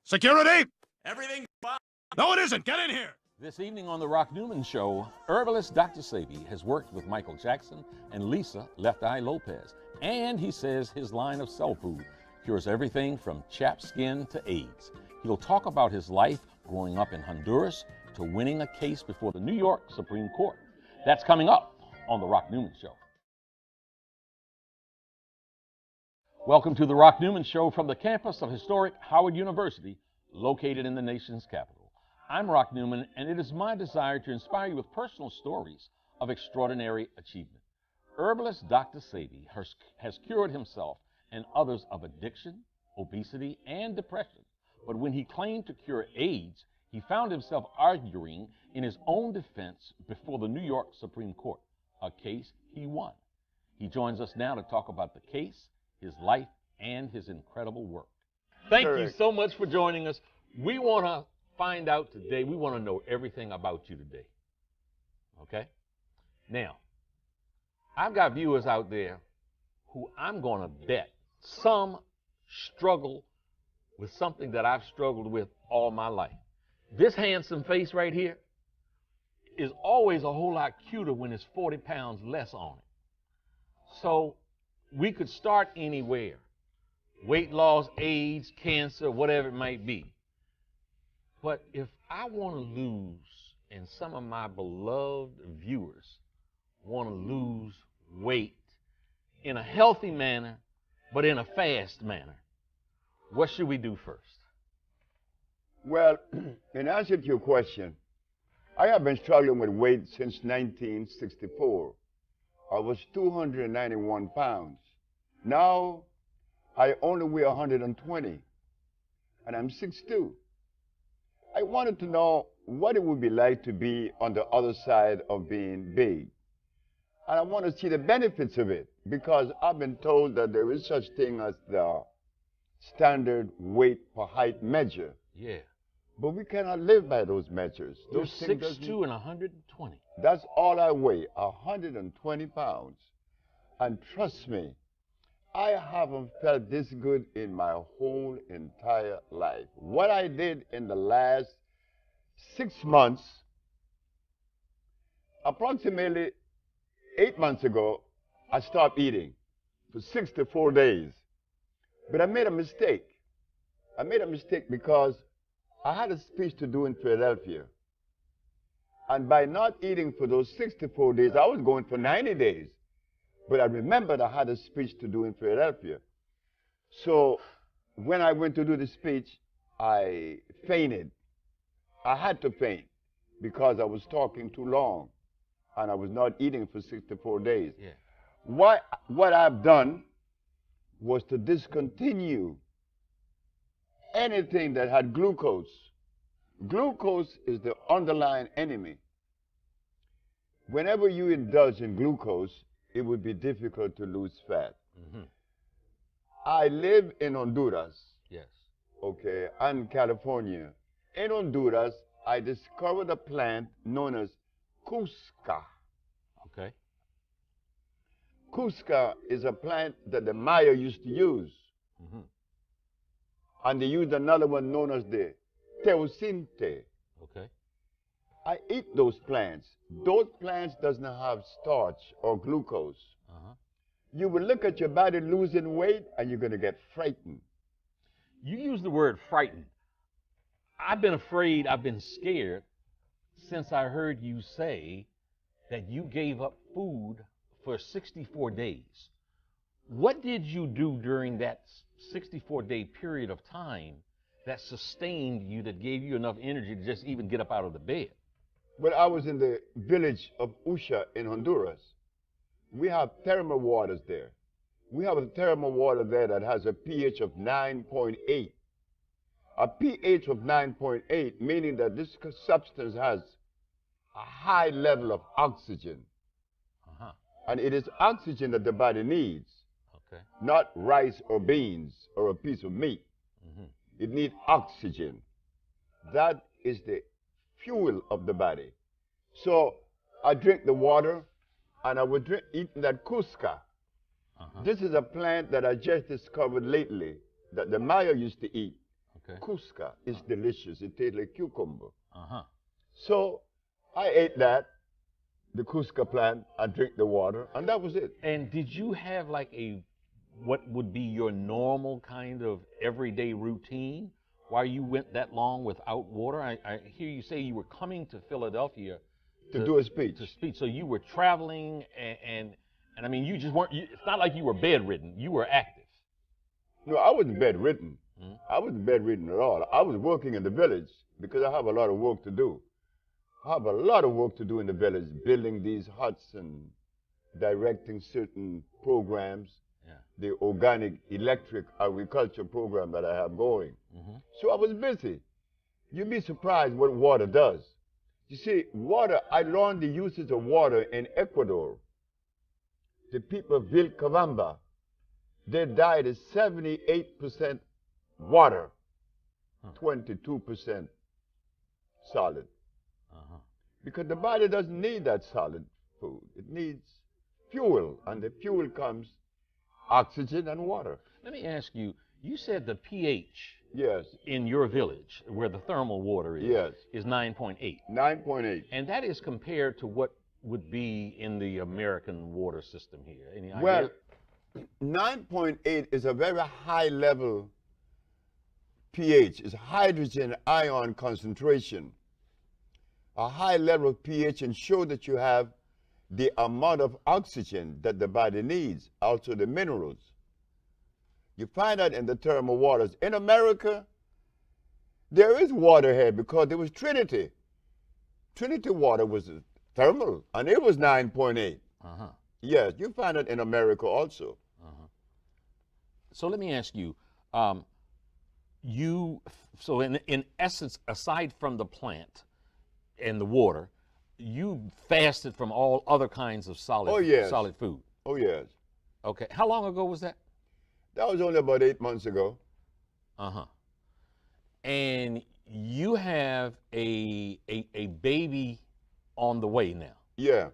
Security! Everything fine. No, it isn't. Get in here. This evening on the Rock Newman Show, herbalist Dr. Sebi has worked with Michael Jackson and Lisa Left Eye Lopez. And he says his line of cell food cures everything from chapped skin to AIDS. He'll talk about his life growing up in Honduras to winning a case before the New York Supreme Court. That's coming up on the Rock Newman Show. Welcome to the Rock Newman Show from the campus of historic Howard University, located in the nation's capital. I'm Rock Newman, and it is my desire to inspire you with personal stories of extraordinary achievement. Herbalist Dr. Sebi has cured himself and others of addiction, obesity, and depression. But when he claimed to cure AIDS, he found himself arguing in his own defense before the New York Supreme Court, a case he won. He joins us now to talk about the case, his life, and his incredible work. Thank you so much for joining us. We want to find out today, we want to know everything about you today. Okay? Now, I've got viewers out there who I'm going to bet some struggle with something that I've struggled with all my life. This handsome face right here is always a whole lot cuter when it's 40 pounds less on it. So we could start anywhere. Weight loss, AIDS, cancer, whatever it might be. But if I want to lose, and some of my beloved viewers want to lose weight in a healthy manner, but in a fast manner, what should we do first? Well, in answer to your question, I have been struggling with weight since 1964. I was 291 pounds. Now, I only weigh 120, and I'm 6'2". I wanted to know what it would be like to be on the other side of being big. And I want to see the benefits of it, because I've been told that there is such thing as the standard weight per height measure. Yeah. But we cannot live by those measures. You're Those things 6'2" and 120. That's all I weigh, 120 pounds. And trust me, I haven't felt this good in my whole entire life. What I did in the last 6 months, approximately 8 months ago, I stopped eating for 64 days. But I made a mistake. I made a mistake because I had a speech to do in Philadelphia. And by not eating for those 64 days, I was going for 90 days. But I remembered I had a speech to do in Philadelphia. So when I went to do the speech, I fainted. I had to faint because I was talking too long and I was not eating for 64 days. Yeah. What I've done was to discontinue anything that had glucose. Glucose is the underlying enemy. Whenever you indulge in glucose, it would be difficult to lose fat. Mm-hmm. I live in Honduras. Yes. Okay, and California. In Honduras, I discovered a plant known as Cusca. Okay. Cusca is a plant that the Maya used to use. Mm-hmm. And they used another one known as the teosinte. Okay. I eat those plants. Those plants does not have starch or glucose. Uh-huh. You will look at your body losing weight and you're going to get frightened. You use the word frightened. I've been afraid, I've been scared since I heard you say that you gave up food for 64 days. What did you do during that 64-day period of time that sustained you, that gave you enough energy to just even get up out of the bed? Well, I was in the village of Usha in Honduras. We have thermal waters there. We have a thermal water there that has a pH of 9.8. A pH of 9.8, meaning that this substance has a high level of oxygen. Uh-huh. And it is oxygen that the body needs, Okay. not rice or beans or a piece of meat. Mm-hmm. It needs oxygen. That is the fuel of the body. So I drink the water, and I would eat that Cusca. Uh-huh. This is a plant that I just discovered lately that the Maya used to eat. Okay. Cusca. It's delicious. It tastes like cucumber. Uh-huh. So I ate that, the Cusca plant, I drink the water, and that was it. And did you have like what would be your normal kind of everyday routine while you went that long without water? I hear you say you were coming to Philadelphia To do a speech. to speak. So you were traveling, and I mean, you just weren't. It's not like you were bedridden. You were active. No, I wasn't bedridden. Mhm. I wasn't bedridden at all. I was working in the village because I have a lot of work to do. I have a lot of work to do in the village, building these huts and directing certain programs, Yeah. the organic electric agriculture program that I have going. Mhm. So I was busy. You'd be surprised what water does. You see, water, I learned the uses of water in Ecuador. The people of Vilcabamba, their diet is 78% water, 22% solid. Uh-huh. Because the body doesn't need that solid food. It needs fuel, and the fuel comes oxygen and water. Let me ask you. You said the pH Yes, in your village, where the thermal water yes, is 9.8, 9.8. and that is compared to what would be in the American water system here. Any idea? Well, 9.8 is a very high level pH. It's hydrogen ion concentration. A high level of pH ensures that you have the amount of oxygen that the body needs, also the minerals. You find that in the thermal waters. In America, there is water here because there was Trinity. Trinity water was thermal, and it was 9.8. Uh-huh. Yes, you find it in America also. Uh-huh. So let me ask you, so in essence, aside from the plant and the water, you fasted from all other kinds of Oh, yes. solid food. Oh, yes. Okay. How long ago was that? That was only about 8 months ago. Uh-huh. And you have a baby on the way now. Yeah.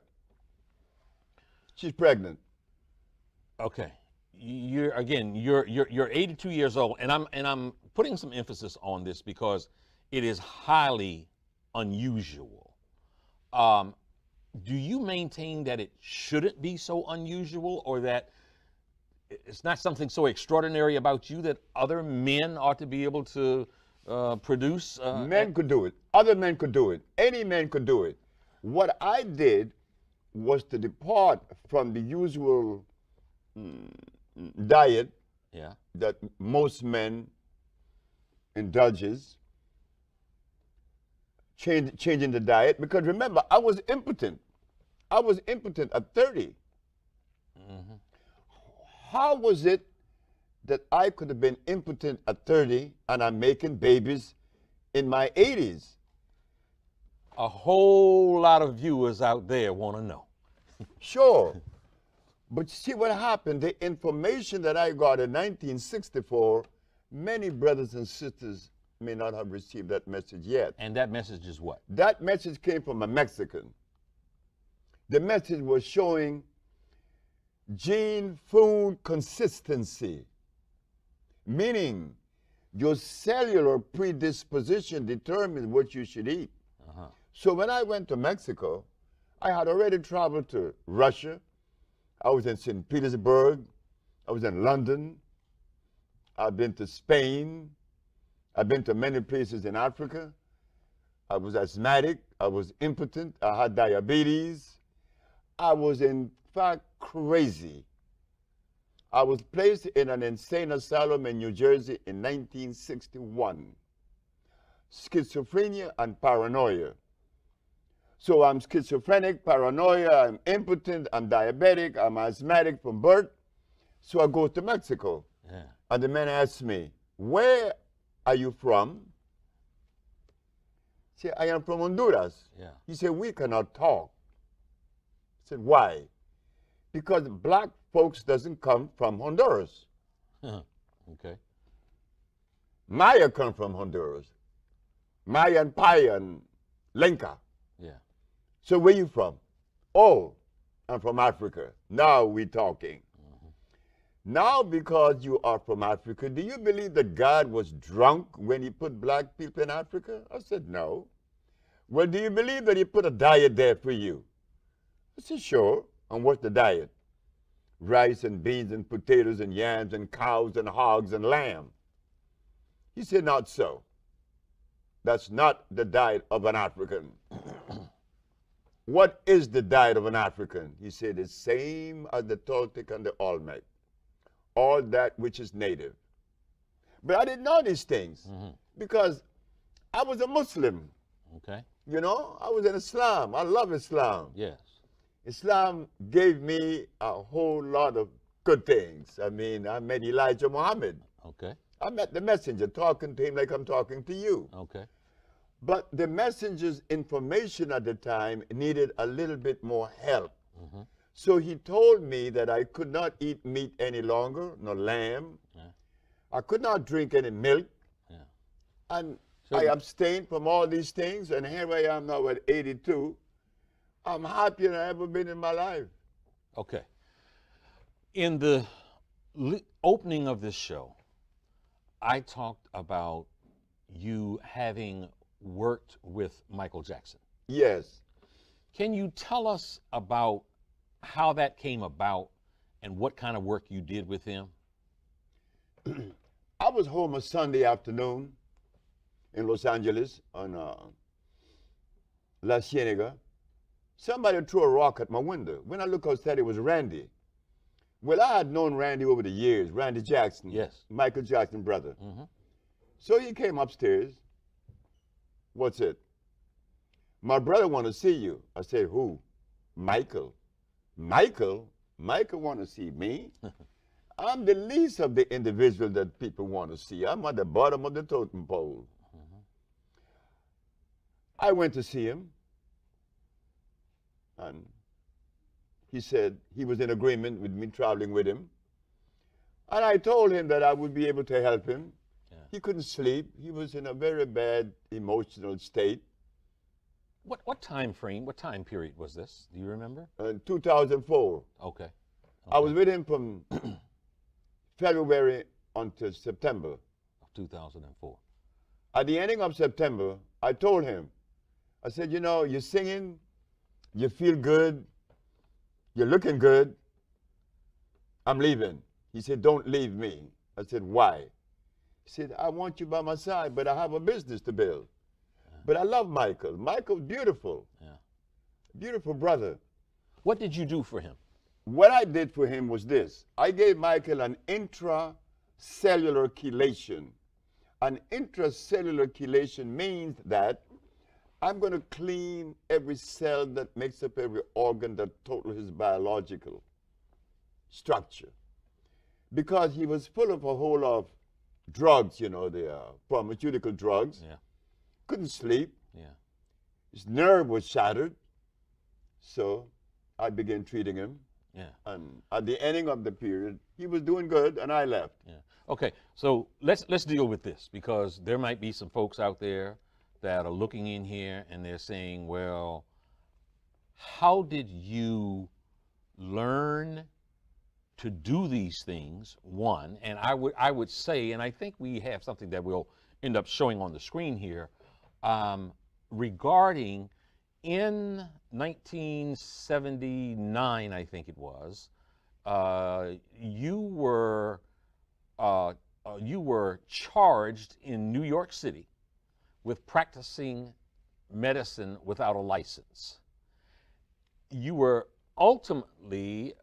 She's pregnant. Okay. You're 82 years old, and I'm putting some emphasis on this because it is highly unusual. Do you maintain that it shouldn't be so unusual, or that it's not something so extraordinary about you that other men ought to be able to produce? Men could do it. Other men could do it. Any man could do it. What I did was to depart from the usual diet Yeah. that most men indulges, changing the diet, because remember, I was impotent. I was impotent at 30. Mm-hmm. How was it that I could have been impotent at 30 and I'm making babies in my 80s? A whole lot of viewers out there want to know. Sure. But you see what happened? The information that I got in 1964, many brothers and sisters may not have received that message yet. And that message is what? That message came from a Mexican. The message was showing gene food consistency, meaning your cellular predisposition determines what you should eat. Uh-huh. So when I went to Mexico, I had already traveled to Russia. I was in St. Petersburg. I was in London. I've been to Spain. I've been to many places in Africa. I was asthmatic. I was impotent. I had diabetes. I was in fact crazy. I was placed in an insane asylum in New Jersey in 1961. Schizophrenia and paranoia. So I'm schizophrenic, paranoia, I'm impotent, I'm diabetic, I'm asthmatic from birth. So I go to Mexico. Yeah. And the man asks me, where are you from? I said, I am from Honduras. Yeah. He said, we cannot talk. I said, why? Because black folks doesn't come from Honduras. Okay. Maya come from Honduras. Maya and Paya and Lenca. Yeah. So where you from? Oh, I'm from Africa. Now we talking. Now, because you are from Africa, do you believe that God was drunk when he put black people in Africa? I said, no. Well, do you believe that he put a diet there for you? I said, sure. And what's the diet? Rice and beans and potatoes and yams and cows and hogs and lamb. He said, not so. That's not the diet of an African. What is the diet of an African? He said, the same as the Toltec and the Olmec. All that which is native. But I didn't know these things because I was a Muslim. Okay. You know, I was in Islam. I love Islam. Yes. Islam gave me a whole lot of good things. I mean, I met Elijah Muhammad. Okay. I met the messenger, talking to him like I'm talking to you. Okay. But the messenger's information at the time needed a little bit more help. So he told me that I could not eat meat any longer, no lamb. Yeah. I could not drink any milk. Yeah. And So I abstained from all these things, and here I am now at 82. I'm happier than I've ever been in my life. Okay. In the opening of this show, I talked about you having worked with Michael Jackson. Yes. Can you tell us about how that came about and what kind of work you did with him? I was home a Sunday afternoon in Los Angeles on La Cienega. Somebody threw a rock at my window. When I looked outside, it was Randy. Well, I had known Randy over the years, Randy Jackson. Yes. Michael Jackson's brother. So he came upstairs. What's it? My brother want to see you. I said, who? Michael. Michael? Michael want to see me? I'm the least of the individual that people want to see. I'm at the bottom of the totem pole. I went to see him. And he said he was in agreement with me traveling with him. And I told him that I would be able to help him. Yeah. He couldn't sleep. He was in a very bad emotional state. What time frame, what time period was this? Do you remember? 2004. Okay. I was with him from February until September. Of 2004. At the ending of September, I told him, I said, you know, you're singing, you feel good, you're looking good, I'm leaving. He said, don't leave me. I said, why? He said, I want you by my side, but I have a business to build. But I love Michael. Michael's beautiful. Yeah. Beautiful brother. What did you do for him? What I did for him was this. I gave Michael an intracellular chelation. An intracellular chelation means that I'm going to clean every cell that makes up every organ that totals his biological structure. Because he was full of a whole lot of drugs, you know, the pharmaceutical drugs. Yeah. Couldn't sleep. Yeah. His nerve was shattered. So I began treating him. Yeah. And at the ending of the period, he was doing good, and I left. Yeah. Okay, so let's deal with this, because there might be some folks out there that are looking in here and they're saying, well, how did you learn to do these things, one? And I would say, and I think we have something that we'll end up showing on the screen here, regarding in 1979, I think it was, you were charged in New York City with practicing medicine without a license. You were ultimately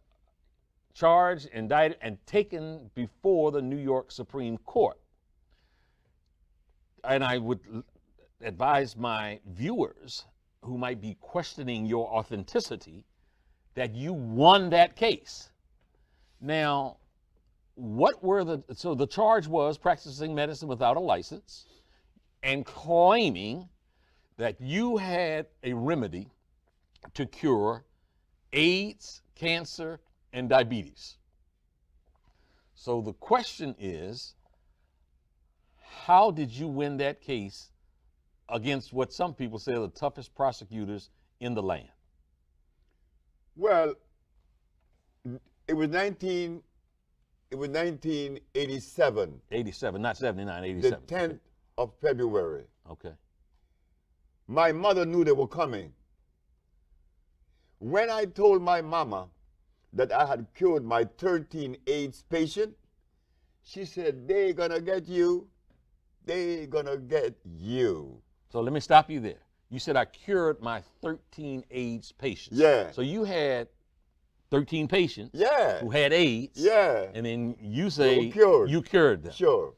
charged, indicted, and taken before the New York Supreme Court. And I would advise my viewers who might be questioning your authenticity that you won that case. Now, so the charge was practicing medicine without a license and claiming that you had a remedy to cure AIDS, cancer, and diabetes. So the question is, how did you win that case against what some people say are the toughest prosecutors in the land? Well, it was 19 It was 1987. 87, not 79, The 87. 10th of February. Okay. My mother knew they were coming. When I told my mama that I had cured my 13 AIDS patient, she said, "They gonna get you. They gonna get you." So let me stop you there. You said I cured my 13 AIDS patients. Yeah. So you had 13 patients Yeah. who had AIDS. Yeah. And then you say you cured them. Sure.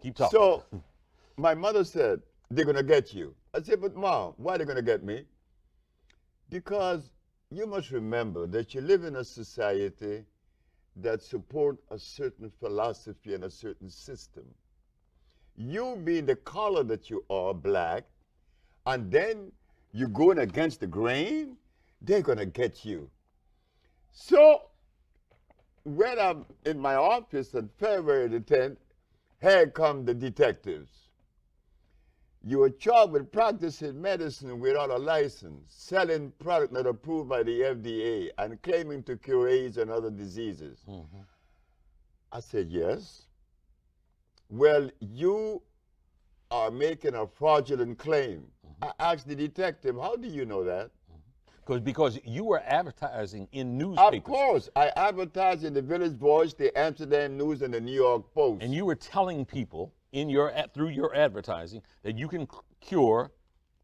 Keep talking. So my mother said, "They're gonna get you." I said, "But Mom, why are they gonna get me?" Because you must remember that you live in a society that support a certain philosophy and a certain system. You being the color that you are, black, and then you're going against the grain, they're gonna get you. So when I'm in my office on February the 10th, here come the detectives. You are charged with practicing medicine without a license, selling product not approved by the FDA, and claiming to cure AIDS and other diseases. Mm-hmm. I said, "Yes." "Well, you are making a fraudulent claim." Mm-hmm. I asked the detective, "How do you know that?" Because you were advertising in newspapers. Of course. I advertised in the Village Voice, the Amsterdam News, and the New York Post. And you were telling people through your advertising that you can cure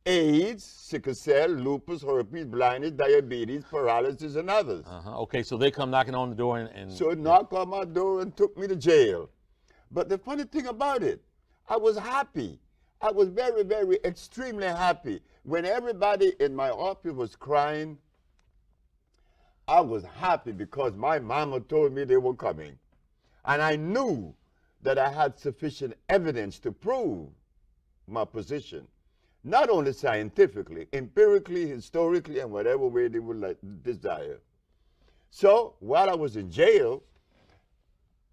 AIDS, sickle cell, lupus, herpes, blindness, diabetes, paralysis, and others. Okay, so they come knocking on the door and So knocked on my door and took me to jail. But the funny thing about it, I was happy. I was very, very, extremely happy. When everybody in my office was crying, I was happy because my mama told me they were coming. And I knew that I had sufficient evidence to prove my position. Not only scientifically, empirically, historically, and whatever way they would desire. So while I was in jail,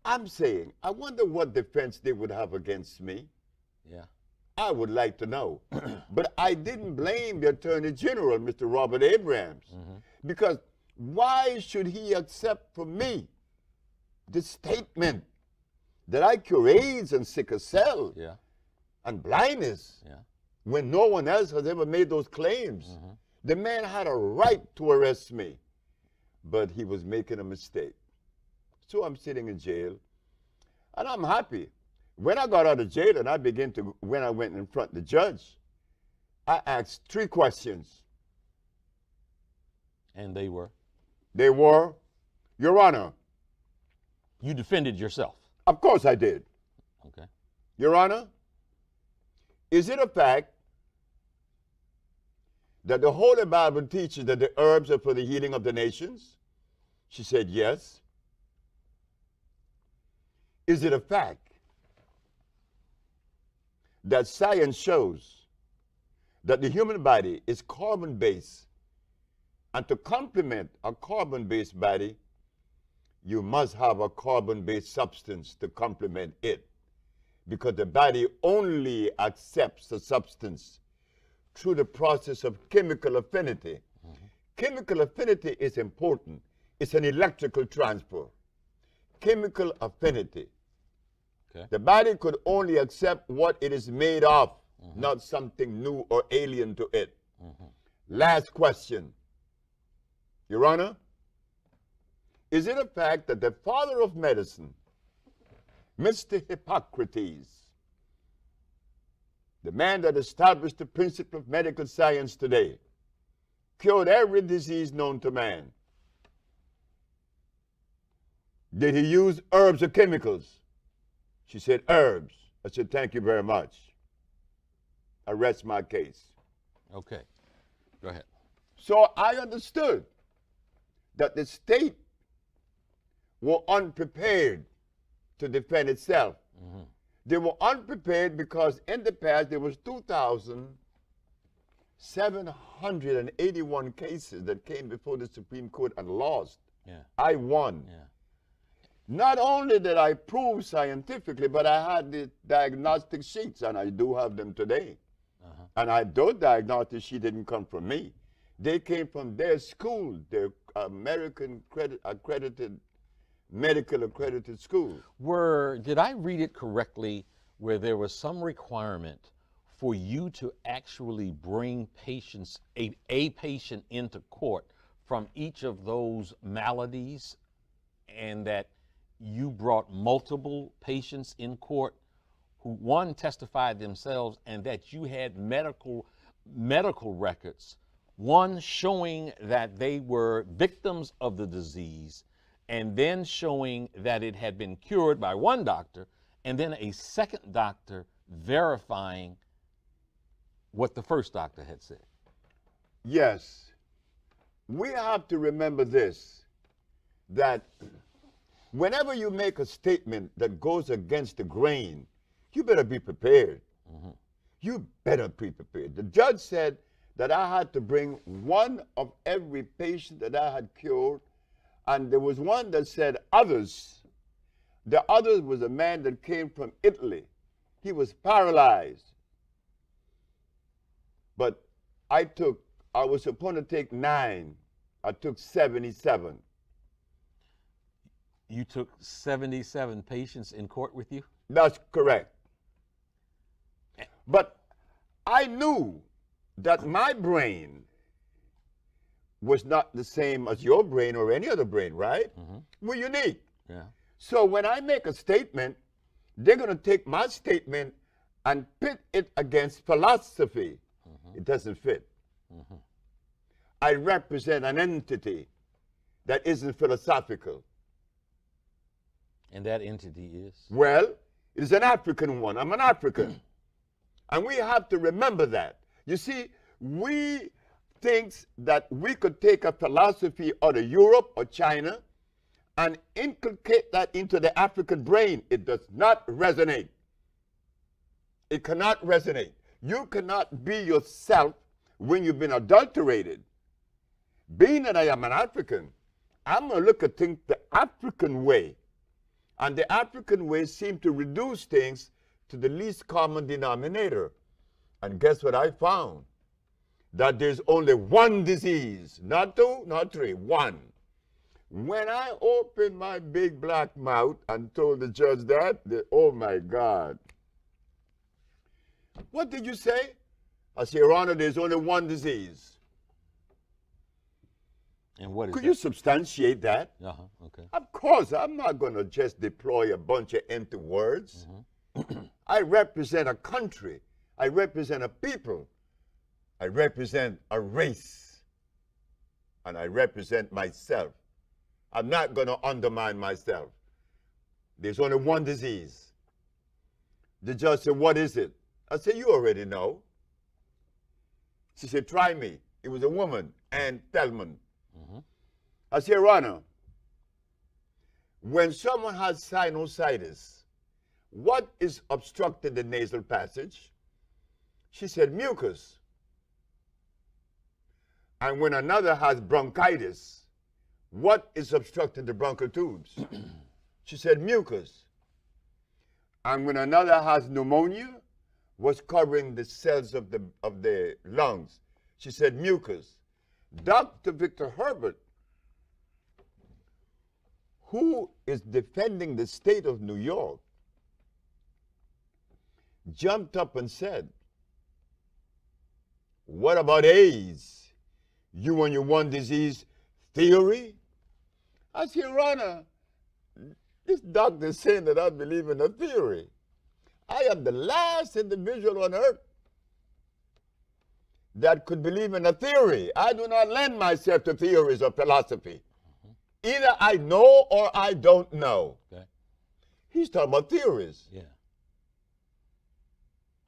I'm saying, I wonder what defense they would have against me. Yeah. I would like to know. But I didn't blame the Attorney General, Mr. Robert Abrams, because why should he accept from me the statement that I cure AIDS and sickle cell and blindness when no one else has ever made those claims? The man had a right to arrest me, but he was making a mistake. So I'm sitting in jail, and I'm happy. When I got out of jail and when I went in front of the judge, I asked 3 questions. And they were? They were, "Your Honor." You defended yourself? Of course I did. Okay. "Your Honor, is it a fact that the Holy Bible teaches that the herbs are for the healing of the nations?" She said, "Yes." "Is it a fact that science shows that the human body is carbon-based, and to complement a carbon-based body, you must have a carbon-based substance to complement it, because the body only accepts the substance through the process of chemical affinity. Chemical affinity is important. It's an electrical transfer. Chemical affinity. Okay. The body could only accept what it is made of, not something new or alien to it. Last question. Your Honor, is it a fact that the father of medicine, Mr. Hippocrates, the man that established the principle of medical science today, cured every disease known to man? Did he use herbs or chemicals? She said, "Herbs." I said, "Thank you very much. I rest my case." Okay. Go ahead. So I understood that the state were unprepared to defend itself. They were unprepared because in the past there was 2,781 cases that came before the Supreme Court and lost. I won. Not only did I prove scientifically, but I had the diagnostic sheets, and I do have them today. And those diagnostic sheets didn't come from me. They came from their school, their American accredited medical accredited school. Did I read it correctly where there was some requirement for you to actually bring patients, a patient into court from each of those maladies, and that you brought multiple patients in court who, one, testified themselves, and that you had medical records, one showing that they were victims of the disease, and then showing that it had been cured by one doctor, and then a second doctor verifying what the first doctor had said? Yes. We have to remember this, that whenever you make a statement that goes against the grain, you better be prepared. Mm-hmm. You better be prepared. The judge said that I had to bring one of every patient that I had cured, and there was one that said others. The other was a man that came from Italy. He was paralyzed. But I was supposed to take 9. I took 77. You took 77 patients in court with you? That's correct. But I knew that my brain was not the same as your brain or any other brain, right? Mm-hmm. We're unique. Yeah. So when I make a statement, they're going to take my statement and pit it against philosophy. Mm-hmm. It doesn't fit. Mm-hmm. I represent an entity that isn't philosophical. And that entity is? Well, it is an African one. I'm an African. And we have to remember that. You see, we think that we could take a philosophy out of Europe or China and inculcate that into the African brain. It does not resonate. It cannot resonate. You cannot be yourself when you've been adulterated. Being that I am an African, I'm going to look at things the African way. And the African way seems to reduce things to the least common denominator. And guess what I found? That there's only one disease, not 2, not 3, 1. When I opened my big black mouth and told the judge that, oh my God. What did you say? I said, Your Honor, there's only one disease. And what is Could that? you substantiate that? Okay. Of course, I'm not going to just deploy a bunch of empty words. Mm-hmm. I represent a country. I represent a people. I represent a race. And I represent myself. I'm not going to undermine myself. There's only one disease. The judge said, what is it? I said, you already know. She said, try me. It was a woman, Ann Thelman. Mm-hmm. I said, Your Honor, when someone has sinusitis, what is obstructing the nasal passage? She said, mucus. And when another has bronchitis, what is obstructing the bronchial tubes? She said, mucus. And when another has pneumonia, what's covering the cells of the lungs? She said, mucus. Dr. Victor Herbert, who is defending the state of New York, jumped up and said, what about AIDS? You and your one disease theory? I said, Your Honor, this doctor is saying that I believe in a theory. I am the last individual on earth that could believe in a theory. I do not lend myself to theories or philosophy. Mm-hmm. Either I know or I don't know. Okay. He's talking about theories. Yeah.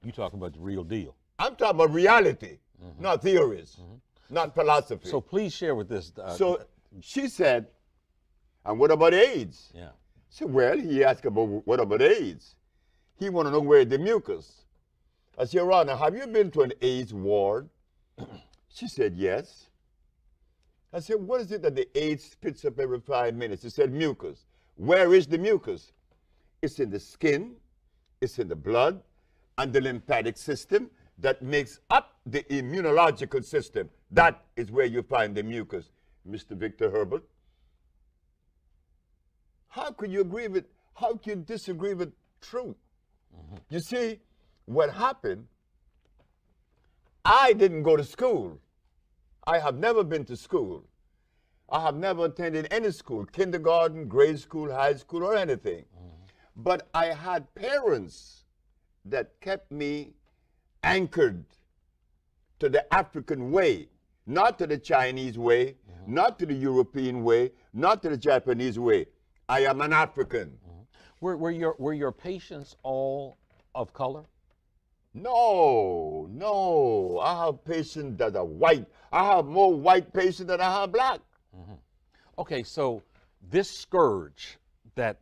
You talking about the real deal. I'm talking about reality, mm-hmm. not theories, mm-hmm. not philosophy. So please share with this. So she said, and what about AIDS? Yeah. So, well, he asked about what about AIDS? He want to know where the mucus. I said, Your Honor, have you been to an AIDS ward? She said, yes. I said, what is it that the AIDS spits up every 5 minutes? She said, mucus. Where is the mucus? It's in the skin, it's in the blood, and the lymphatic system that makes up the immunological system. That is where you find the mucus, Mr. Victor Herbert. how could you disagree with truth? You see, what happened, I didn't go to school. I have never been to school. I have never attended any school, kindergarten, grade school, high school, or anything. But I had parents that kept me anchored to the African way, not to the Chinese way, not to the European way, not to the Japanese way. I am an African. Were your patients all of color? No, no. I have patients that are white. I have more white patients than I have black. Okay, so this scourge that,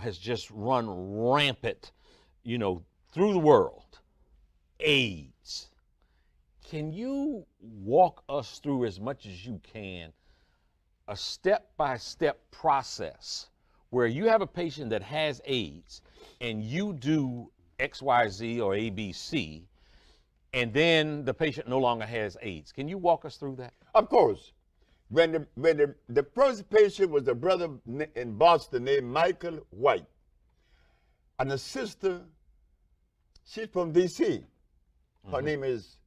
has just run rampant, through the world, AIDS. Can you walk us through, as much as you can, a step-by-step process where you have a patient that has AIDS and you do XYZ or ABC, and then the patient no longer has AIDS? Can you walk us through that? Of course. When the first patient was a brother in Boston named Michael White, and a sister, she's from D.C. Her name is,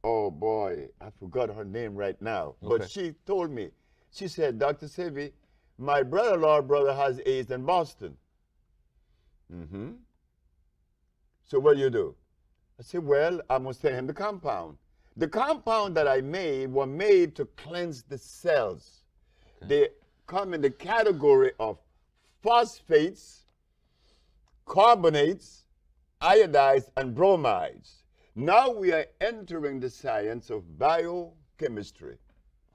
oh boy, I forgot her name right now. Okay. But she told me, she said, Dr. Sebi, my brother has AIDS in Boston. So what do you do? I said, well, I must send him the compound. The compound that I made were made to cleanse the cells. Okay. They come in the category of phosphates, carbonates, iodides, and bromides. Now we are entering the science of biochemistry.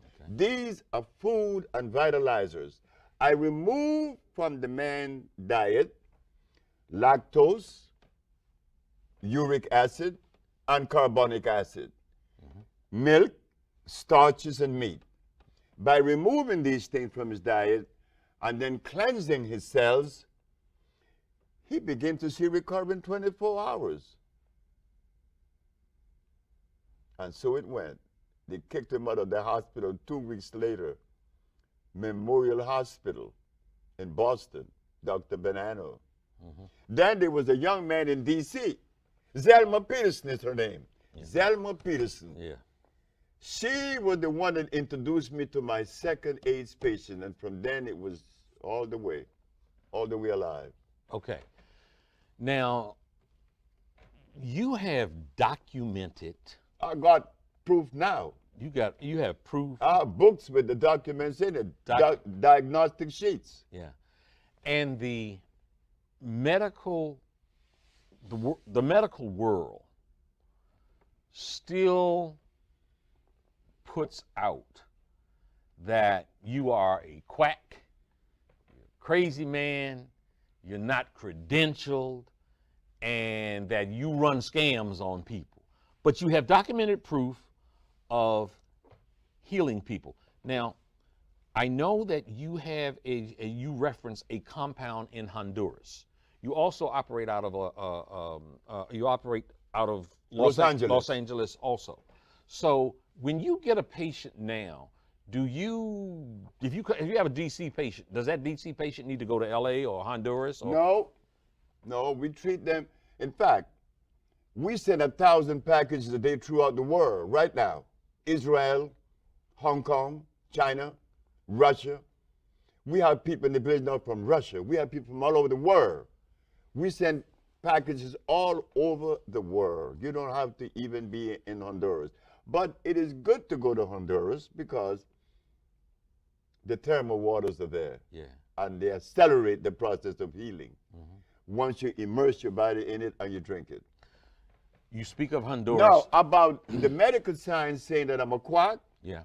Okay. These are food and vitalizers. I remove from the man's diet lactose, uric acid, and carbonic acid, milk, starches, and meat. By removing these things from his diet and then cleansing his cells, he began to see recovery in 24 hours. And so it went. They kicked him out of the hospital 2 weeks later. Memorial Hospital in Boston, Dr. Bonanno. Then there was a young man in D.C., Zelma Peterson is her name. Zelma Peterson. She was the one that introduced me to my second AIDS patient, and from then it was all the way alive. Okay. Now, you have documented. I got proof now. You have proof. I have books with the documents in it, diagnostic sheets. Yeah. And the medical world still puts out that you are a quack, you're a crazy man, you're not credentialed, and that you run scams on people. But you have documented proof of healing people. Now, I know that you have you reference a compound in Honduras. You also operate out of Los Angeles also. So when you get a patient now, if you have a DC patient, does that DC patient need to go to LA or Honduras? Or? No, we treat them. In fact, we send 1,000 packages a day throughout the world right now. Israel, Hong Kong, China, Russia. We have people in the village now from Russia. We have people from all over the world. We send packages all over the world. You don't have to even be in Honduras. But it is good to go to Honduras because the thermal waters are there. Yeah. And they accelerate the process of healing once you immerse your body in it and you drink it. You speak of Honduras. Now, about the medical science saying that I'm a quack, yeah,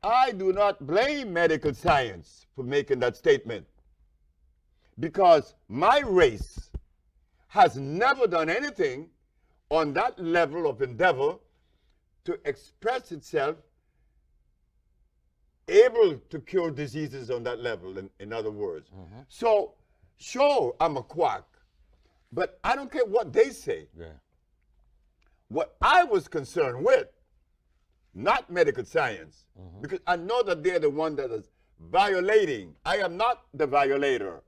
I do not blame medical science for making that statement, because my race has never done anything on that level of endeavor to express itself able to cure diseases on that level, in other words. So, sure, I'm a quack, but I don't care what they say. Yeah. What I was concerned with, not medical science, because I know that they're the one that has violating. I am not the violator.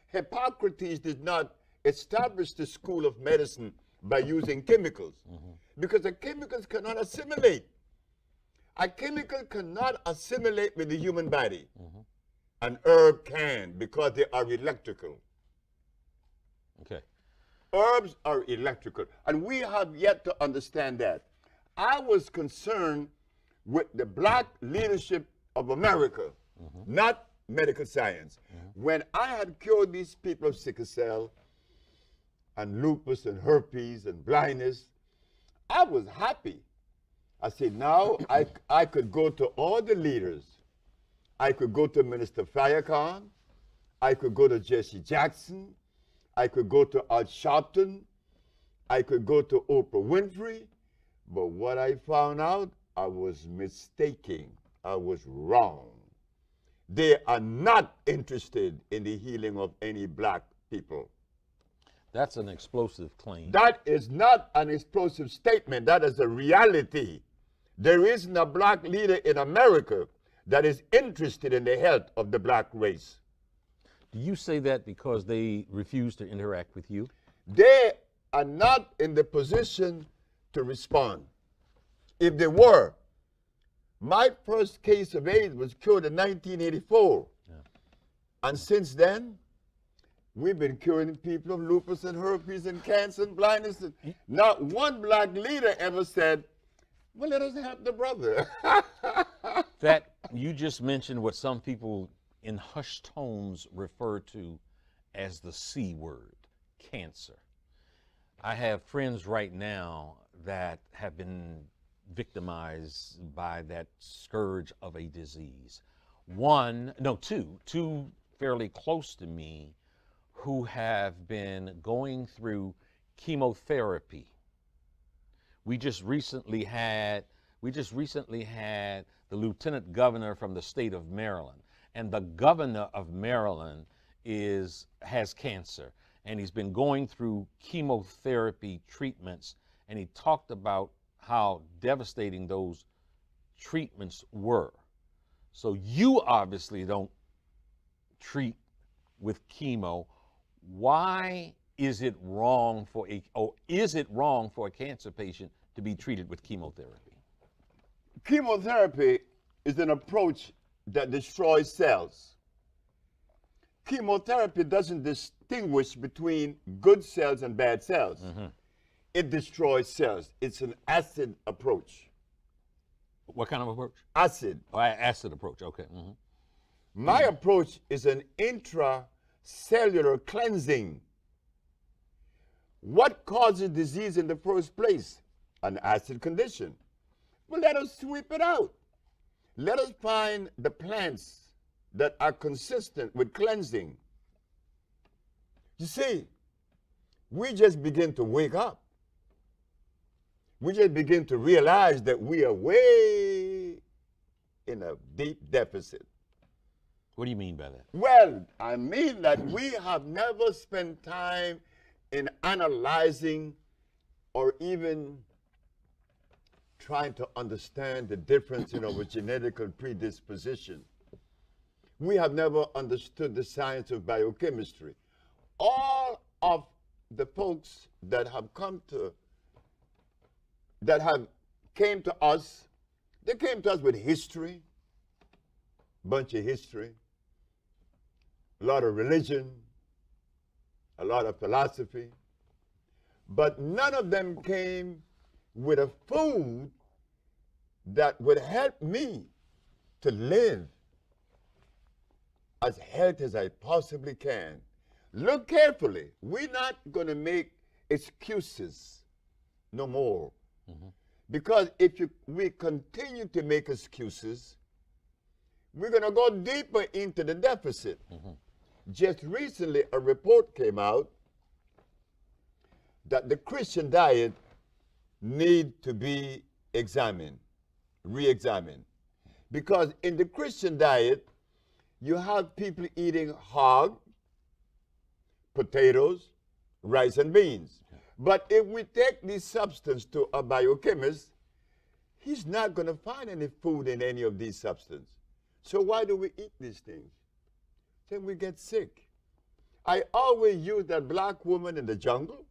Hippocrates did not establish the school of medicine by using chemicals because the chemicals cannot assimilate. A chemical cannot assimilate with the human body. An herb can because they are electrical. Okay. Herbs are electrical, and we have yet to understand that. I was concerned with the black leadership of America, not medical science. When I had cured these people of sickle cell and lupus and herpes and blindness, I was happy. I said, now I could go to all the leaders. I could go to Minister Farrakhan. I could go to Jesse Jackson. I could go to Al Sharpton. I could go to Oprah Winfrey. But what I found out, I was mistaken. I was wrong. They are not interested in the healing of any black people. That's an explosive claim. That is not an explosive statement. That is a reality. There isn't a black leader in America that is interested in the health of the black race. Do you say that because they refuse to interact with you? They are not in the position to respond. If they were, my first case of AIDS was cured in 1984. Yeah. And since then, we've been curing people of lupus and herpes and cancer and blindness. Not one black leader ever said, well, let us help the brother. That you just mentioned what some people in hushed tones refer to as the C word, cancer. I have friends right now that have been victimized by that scourge of a disease. Two fairly close to me who have been going through chemotherapy. We just recently had the lieutenant governor from the state of Maryland, and the governor of Maryland has cancer, and he's been going through chemotherapy treatments, and he talked about how devastating those treatments were. So you obviously don't treat with chemo. Why is it wrong for a cancer patient to be treated with chemotherapy? Chemotherapy is an approach that destroys cells. Chemotherapy doesn't distinguish between good cells and bad cells. It destroys cells. It's an acid approach. What kind of approach? Acid. Oh, acid approach, okay. My approach is an intracellular cleansing. What causes disease in the first place? An acid condition. Well, let us sweep it out. Let us find the plants that are consistent with cleansing. You see, we just begin to wake up. We just begin to realize that we are way in a deep deficit. What do you mean by that? Well, I mean that we have never spent time in analyzing or even trying to understand the difference in our genetic predisposition. We have never understood the science of biochemistry. All of the folks that have came to us, they came to us with history, bunch of history, a lot of religion, a lot of philosophy, but none of them came with a food that would help me to live as healthy as I possibly can. Look carefully. We're not going to make excuses no more. Because if we continue to make excuses, we're going to go deeper into the deficit. Just recently, a report came out that the Christian diet need to be examined, re-examined. Because in the Christian diet, you have people eating hog, potatoes, rice, and beans. But if we take this substance to a biochemist, he's not going to find any food in any of these substances. So why do we eat these things? Then we get sick. I always use that black woman in the jungle.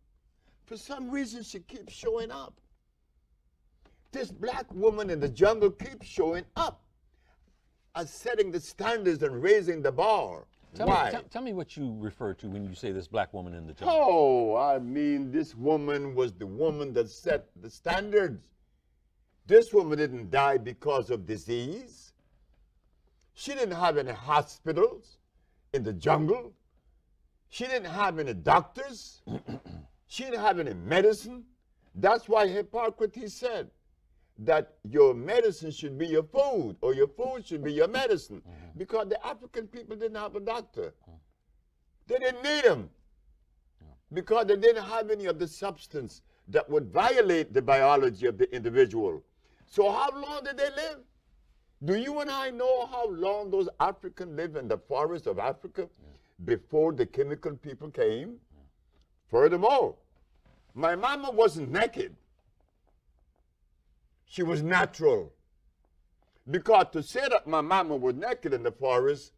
For some reason, she keeps showing up. This black woman in the jungle keeps showing up as setting the standards and raising the bar. Why? Tell me what you refer to when you say this black woman in the jungle. Oh, I mean, this woman was the woman that set the standards. This woman didn't die because of disease. She didn't have any hospitals in the jungle. She didn't have any doctors. She didn't have any medicine. That's why Hippocrates said that your medicine should be your food, or your food should be your medicine, because the African people didn't have a doctor. They didn't need him because they didn't have any of the substance that would violate the biology of the individual. So how long did they live? Do you and I know how long those Africans lived in the forests of Africa before the chemical people came? Furthermore, my mama wasn't naked. She was natural. Because to say that my mama was naked in the forest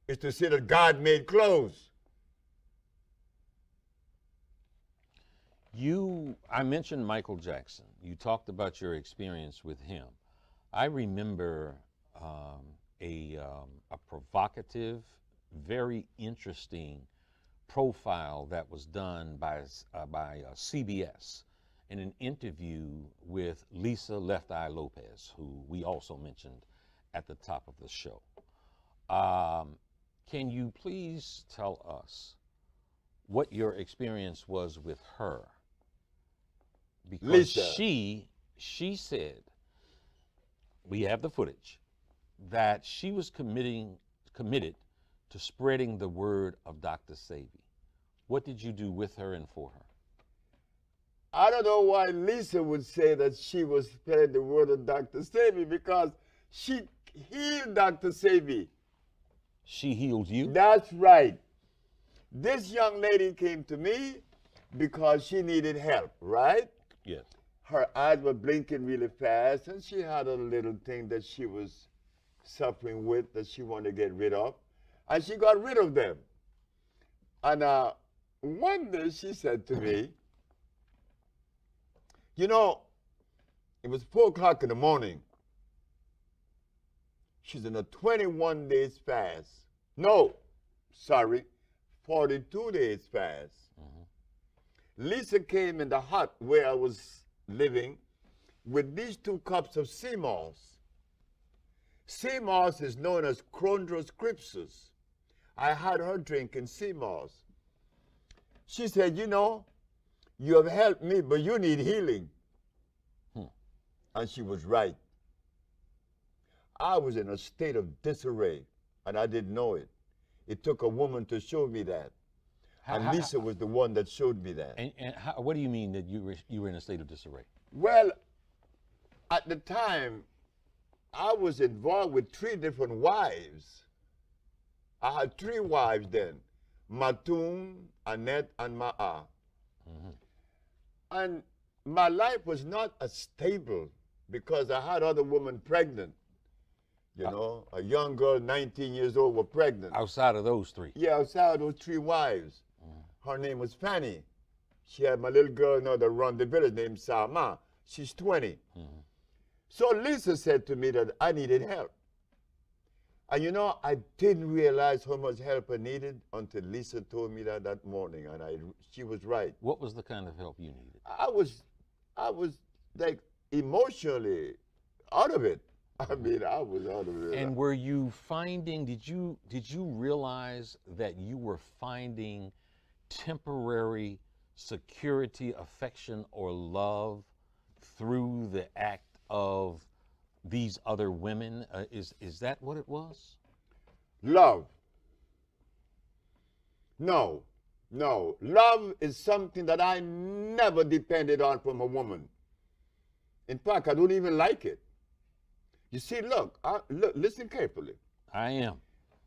is to say that God made clothes. I mentioned Michael Jackson. You talked about your experience with him. I remember a provocative, very interesting profile that was done by CBS in an interview with Lisa Left Eye Lopez, who we also mentioned at the top of the show. Can you please tell us what your experience was with her? Because Lisa. she said, we have the footage, that she was committed to spreading the word of Dr. Sebi. What did you do with her and for her? I don't know why Lisa would say that she was spreading the word of Dr. Sebi, because she healed Dr. Sebi. She healed you? That's right. This young lady came to me because she needed help, right? Yes. Her eyes were blinking really fast, and she had a little thing that she was suffering with that she wanted to get rid of, and she got rid of them. And one day she said to me, you know, it was 4 o'clock in the morning. She's in a 21 days fast. No, sorry, 42 days fast. Lisa came in the hut where I was living with these 2 cups of sea moss. Sea moss is known as Chondrus cryptus. I had her drinking sea moss. She said, you know, you have helped me, but you need healing. And she was right. I was in a state of disarray, and I didn't know it. It took a woman to show me that. And Lisa was the one that showed me that. And what do you mean that you were in a state of disarray? Well, at the time, I was involved with 3 different wives. I had 3 wives then, Matum, Annette, and Ma'a. And my life was not as stable because I had other women pregnant. You know, a young girl, 19 years old, was pregnant. Outside of those 3? Yeah, outside of those 3 wives. Her name was Fanny. She had my little girl now that run the village named Sama. She's 20. So Lisa said to me that I needed help. And you know, I didn't realize how much help I needed until Lisa told me that morning, and she was right. What was the kind of help you needed? I was like emotionally out of it. I mean, I was out of it. And were you finding, did you realize that you were finding temporary security, affection, or love through the act of these other women? Is that what it was? Love. No. Love is something that I never depended on from a woman. In fact, I don't even like it. You see, look, listen carefully. I am.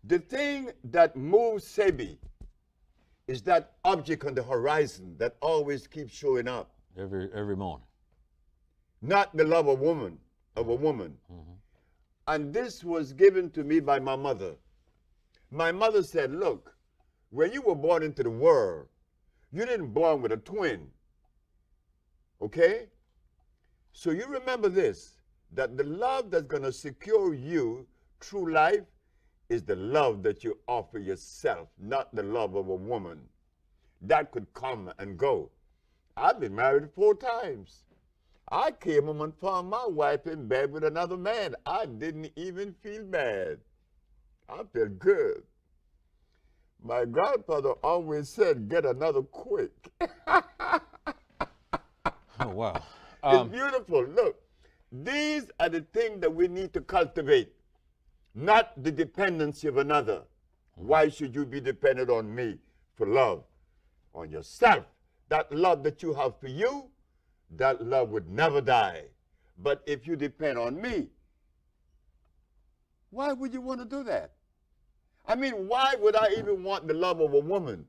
The thing that moves Sebi is that object on the horizon that always keeps showing up. Every morning. Not the love of a woman. And this was given to me by my mother. My mother said, look, when you were born into the world, you didn't born with a twin. Okay? So you remember this, that the love that's going to secure you through life is the love that you offer yourself, not the love of a woman. That could come and go. I've been married 4 times. I came home and found my wife in bed with another man. I didn't even feel bad. I felt good. My grandfather always said, get another quick. Oh, wow. It's beautiful. Look, these are the things that we need to cultivate, not the dependency of another. Why should you be dependent on me for love? On yourself. That love that you have for you, that love would never die. But if you depend on me, why would you want to do that? I mean, why would I even want the love of a woman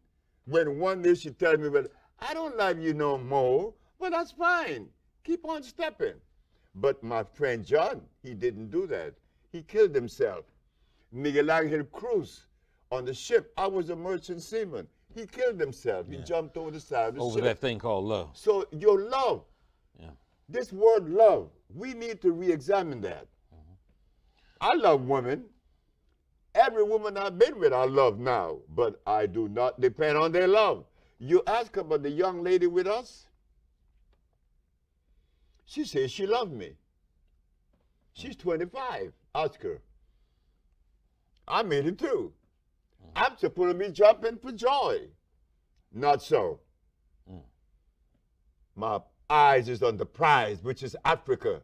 when one day she tells me, well, I don't love you no more? Well, that's fine. Keep on stepping. But my friend John, he didn't do that. He killed himself. Miguel Angel Cruz on the ship, I was a merchant seaman. He killed himself. He jumped over the side of the ship. Over that thing called love. So your love, this word love, we need to re-examine that. I love women. Every woman I've been with, I love now, but I do not depend on their love. You ask about the young lady with us, she says she loved me. She's 25. Ask her. I made it too. I'm supposed to be jumping for joy. Not so. My eyes is on the prize, which is Africa.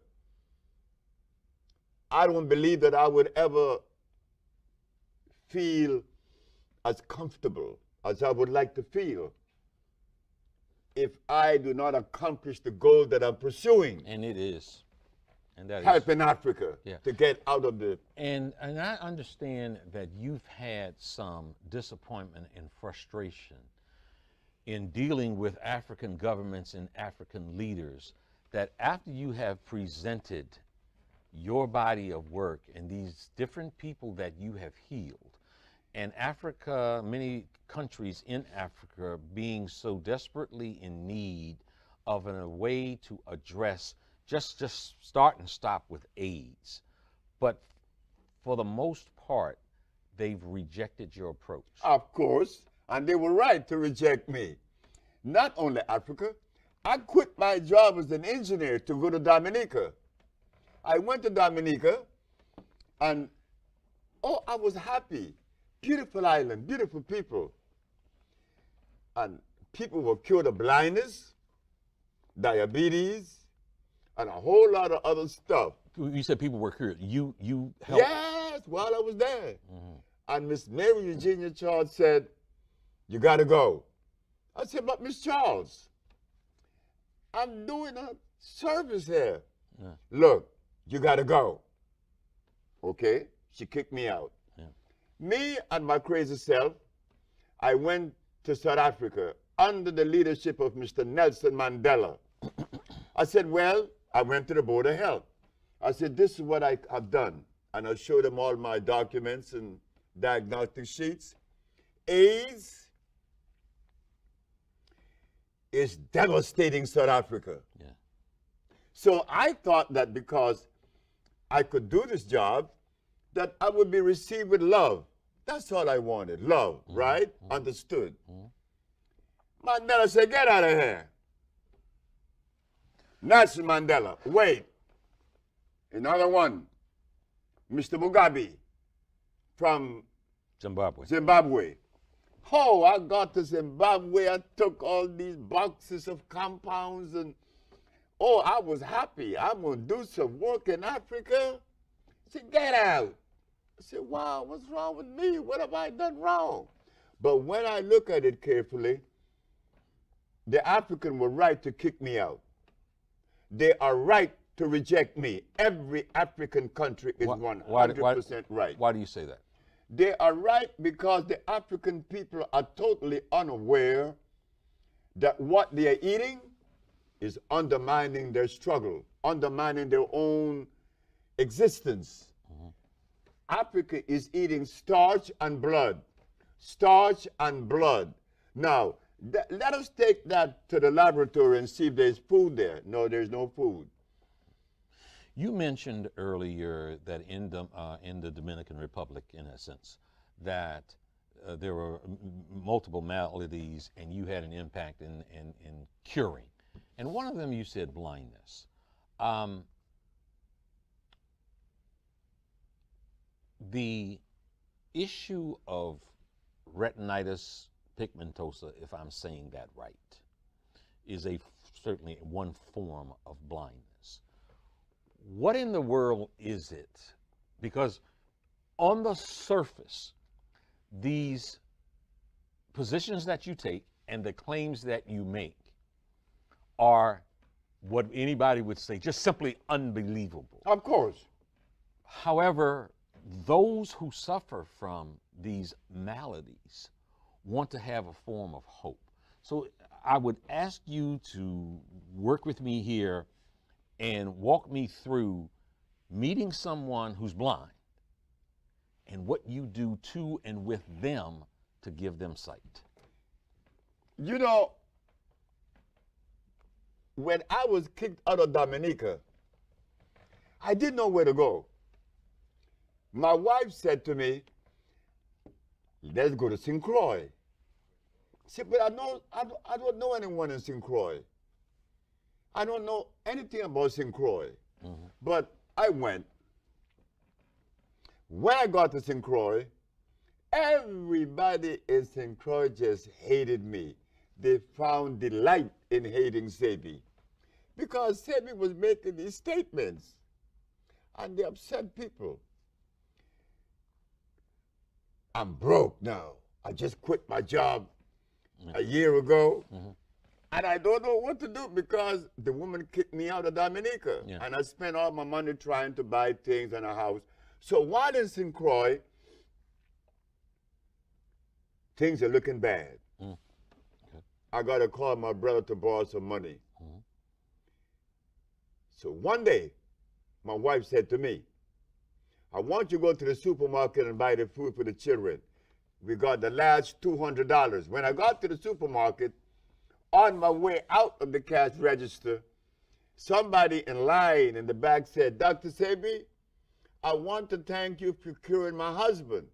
I don't believe that I would ever feel as comfortable as I would like to feel if I do not accomplish the goal that I'm pursuing. And it is. And that helping Africa to get out of the... And I understand that you've had some disappointment and frustration in dealing with African governments and African leaders, that after you have presented your body of work and these different people that you have healed, and Africa, many countries in Africa being so desperately in need of a way to address just start and stop with AIDS. But for the most part, they've rejected your approach. Of course, and they were right to reject me. Not only Africa, I quit my job as an engineer to go to Dominica. I went to Dominica and, oh, I was happy. Beautiful island, beautiful people. And people were cured of blindness, diabetes, and a whole lot of other stuff. You said people were cured. You helped? Yes, while I was there. And Miss Mary Eugenia Charles said, you got to go. I said, but Miss Charles, I'm doing a service here. Look, you got to go. Okay? She kicked me out. Me and my crazy self, I went to South Africa under the leadership of Mr. Nelson Mandela. I said, well, I went to the Board of Health. I said, this is what I have done. And I showed them all my documents and diagnostic sheets. AIDS is devastating South Africa. So I thought that because I could do this job, that I would be received with love. That's all I wanted, love, right? Understood. Mandela said, get out of here. Nelson Mandela, wait. Another one, Mr. Mugabe from Zimbabwe. Oh, I got to Zimbabwe, I took all these boxes of compounds and, oh, I was happy. I'm gonna do some work in Africa. I said, get out. I said, wow, what's wrong with me? What have I done wrong? But when I look at it carefully, the African were right to kick me out. They are right to reject me. Every African country is 100% right. Why do you say that? They are right because the African people are totally unaware that what they are eating is undermining their struggle, undermining their own existence. Africa is eating starch and blood. Starch and blood. Now, let us take that to the laboratory and see if there's food there. No, there's no food. You mentioned earlier that in the Dominican Republic, in essence, that there were multiple maladies and you had an impact in curing. And one of them you said blindness. The issue of retinitis pigmentosa, if I'm saying that right, is certainly one form of blindness. What in the world is it? Because on the surface, these positions that you take and the claims that you make are what anybody would say just simply unbelievable. Of course. However, those who suffer from these maladies want to have a form of hope. So I would ask you to work with me here and walk me through meeting someone who's blind and what you do to and with them to give them sight. You know, when I was kicked out of Dominica, I didn't know where to go. My wife said to me, let's go to St. Croix. I said, but I don't know anyone in St. Croix. I don't know anything about St. Croix. But I went. When I got to St. Croix, everybody in St. Croix just hated me. They found delight in hating Sebi because Sebi was making these statements and they upset people. I'm broke now. I just quit my job a year ago. And I don't know what to do because the woman kicked me out of Dominica. And I spent all my money trying to buy things and a house. So while in St. Croix, things are looking bad. I got to call my brother to borrow some money. So one day, my wife said to me, I want you to go to the supermarket and buy the food for the children. We got the last $200. When I got to the supermarket, on my way out of the cash register, somebody in line in the back said, Dr. Sebi, I want to thank you for curing my husband.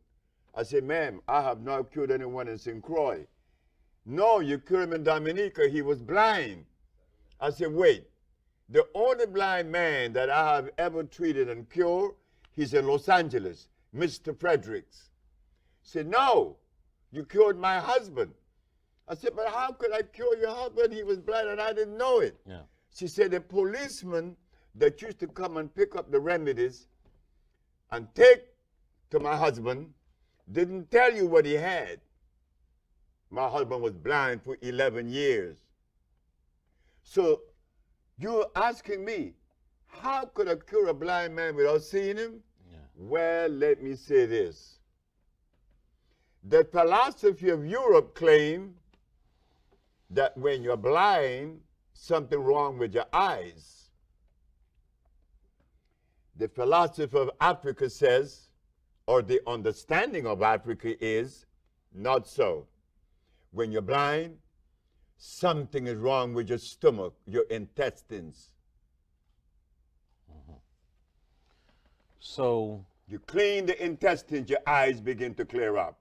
I said, ma'am, I have not cured anyone in St. Croix. No, you cured him in Dominica. He was blind. I said, wait, the only blind man that I have ever treated and cured, he's in Los Angeles, Mr. Fredericks. He said, no, you cured my husband. I said, but how could I cure your husband? He was blind and I didn't know it. She said, the policeman that used to come and pick up the remedies and take to my husband didn't tell you what he had. My husband was blind for 11 years. So you're asking me, how could I cure a blind man without seeing him? Well, let me say this. The philosophy of Europe claimed that when you're blind, something wrong with your eyes. The philosophy of Africa says, or the understanding of Africa is, not so. When you're blind, something is wrong with your stomach, your intestines. So you clean the intestines, your eyes begin to clear up.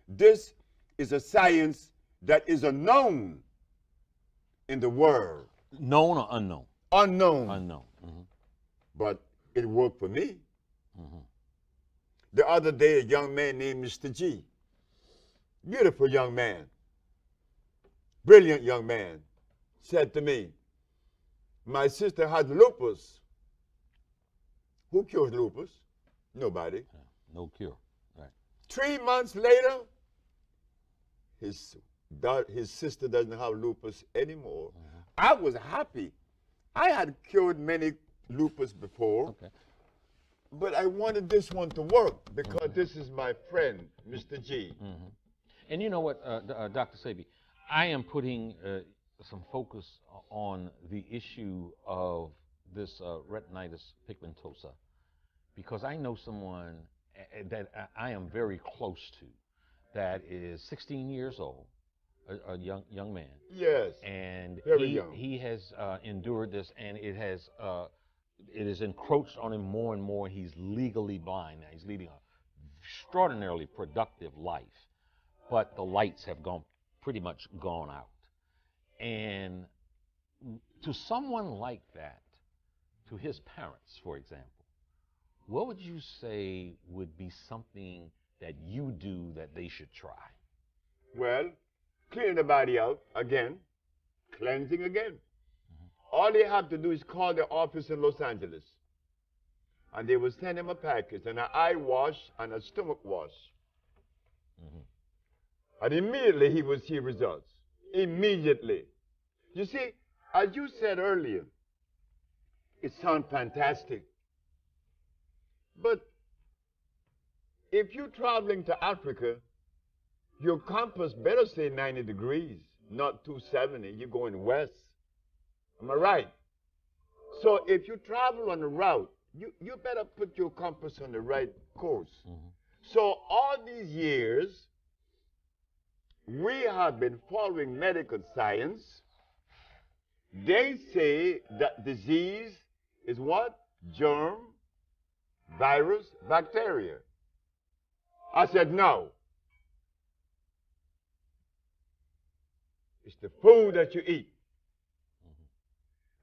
This is a science that is unknown in the world. Known or unknown? Unknown. Unknown. But it worked for me. The other day, a young man named Mr. G, beautiful young man, brilliant young man, said to me, my sister has lupus. Who cures lupus? Nobody. No cure. Right. 3 months later, his sister doesn't have lupus anymore. I was happy. I had cured many lupus before, but I wanted this one to work because this is my friend, Mr. G. And you know what, Dr. Sebi, I am putting some focus on the issue of this retinitis pigmentosa because I know someone that I am very close to that is 16 years old, a young man, Yes, and very young. he has endured this, and it has encroached on him more and more. He's legally blind now. He's leading an extraordinarily productive life, but the lights have pretty much gone out. And to someone like that, to his parents, for example, what would you say would be something that you do that they should try? Well, cleaning the body out again, cleansing again. All they have to do is call the office in Los Angeles, and they will send him a package, and an eye wash and a stomach wash. And immediately he will see results. Immediately. You see, as you said earlier, it sounds fantastic. But if you're traveling to Africa, your compass better say 90 degrees, not 270. You're going west. Am I right? So if you travel on the route, you better put your compass on the right course. So all these years, we have been following medical science. They say that disease is what? Germ, virus, bacteria. I said no. It's the food that you eat.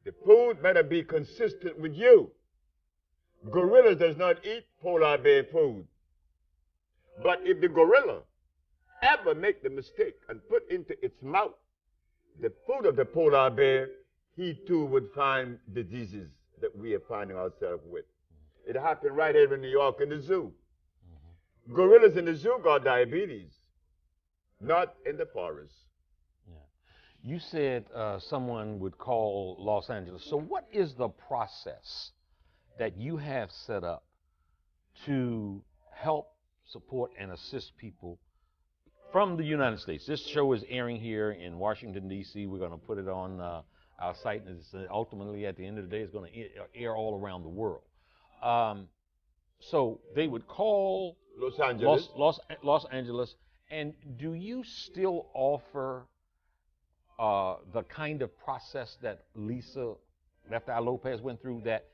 The food better be consistent with you. Gorilla does not eat polar bear food. But if the gorilla ever make the mistake and put into its mouth the food of the polar bear, he too would find the diseases that we are finding ourselves with. It happened right here in New York in the zoo. Gorillas in the zoo got diabetes, not in the forest. You said someone would call Los Angeles. So what is the process that you have set up to help support and assist people from the United States? This show is airing here in Washington, D.C. We're going to put it on our site, and ultimately, at the end of the day, it's going to air all around the world. So they would call Los Angeles. Los Angeles. And do you still offer the kind of process that Lisa Lopez went through, that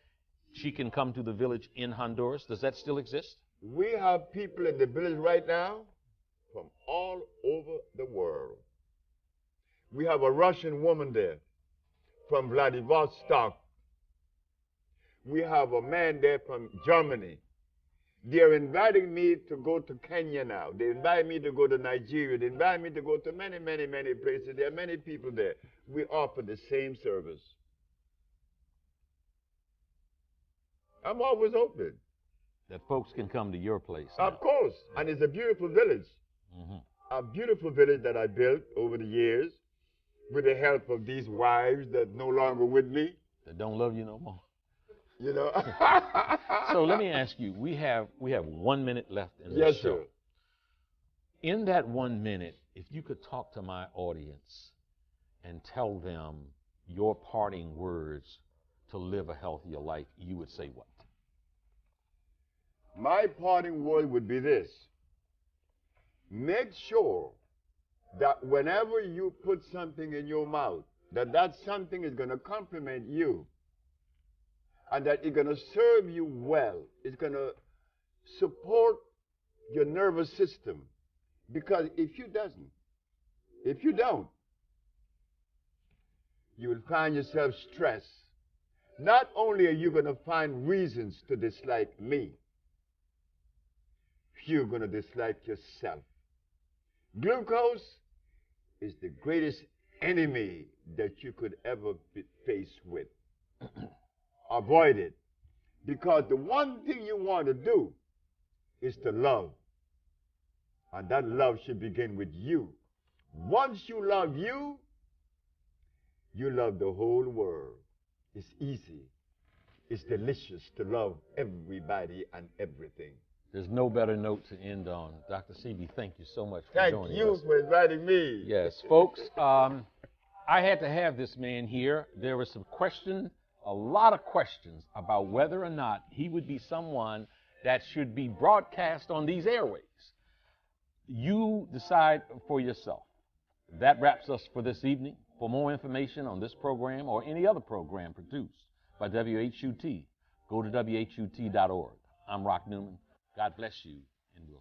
she can come to the village in Honduras? Does that still exist? We have people in the village right now from all over the world. We have a Russian woman there from Vladivostok. We have a man there from Germany. They're inviting me to go to Kenya now. They invite me to go to Nigeria. They invite me to go to many, many, many places. There are many people there. We offer the same service. I'm always open. That folks can come to your place now. Of course. And it's a beautiful village. A beautiful village that I built over the years with the help of these wives that no longer with me. That don't love you no more. You know. So let me ask you, we have 1 minute left in this show. Sir. In that 1 minute, if you could talk to my audience and tell them your parting words to live a healthier life, you would say what? My parting word would be this. Make sure that whenever you put something in your mouth, that something is going to complement you, and that it's going to serve you well. It's going to support your nervous system. Because if you don't, you will find yourself stressed. Not only are you going to find reasons to dislike me, you're going to dislike yourself. Glucose is the greatest enemy that you could ever be faced with. Avoid it. Because the one thing you want to do is to love. And that love should begin with you. Once you love you, you love the whole world. It's easy. It's delicious to love everybody and everything. There's no better note to end on. Dr. Sebi, thank you so much for joining us. Thank you for inviting me. Yes, folks, I had to have this man here. There was some question a lot of questions about whether or not he would be someone that should be broadcast on these airways. You decide for yourself. That wraps us for this evening. For more information on this program or any other program produced by WHUT, go to WHUT.org. I'm Rock Newman. God bless you, and we'll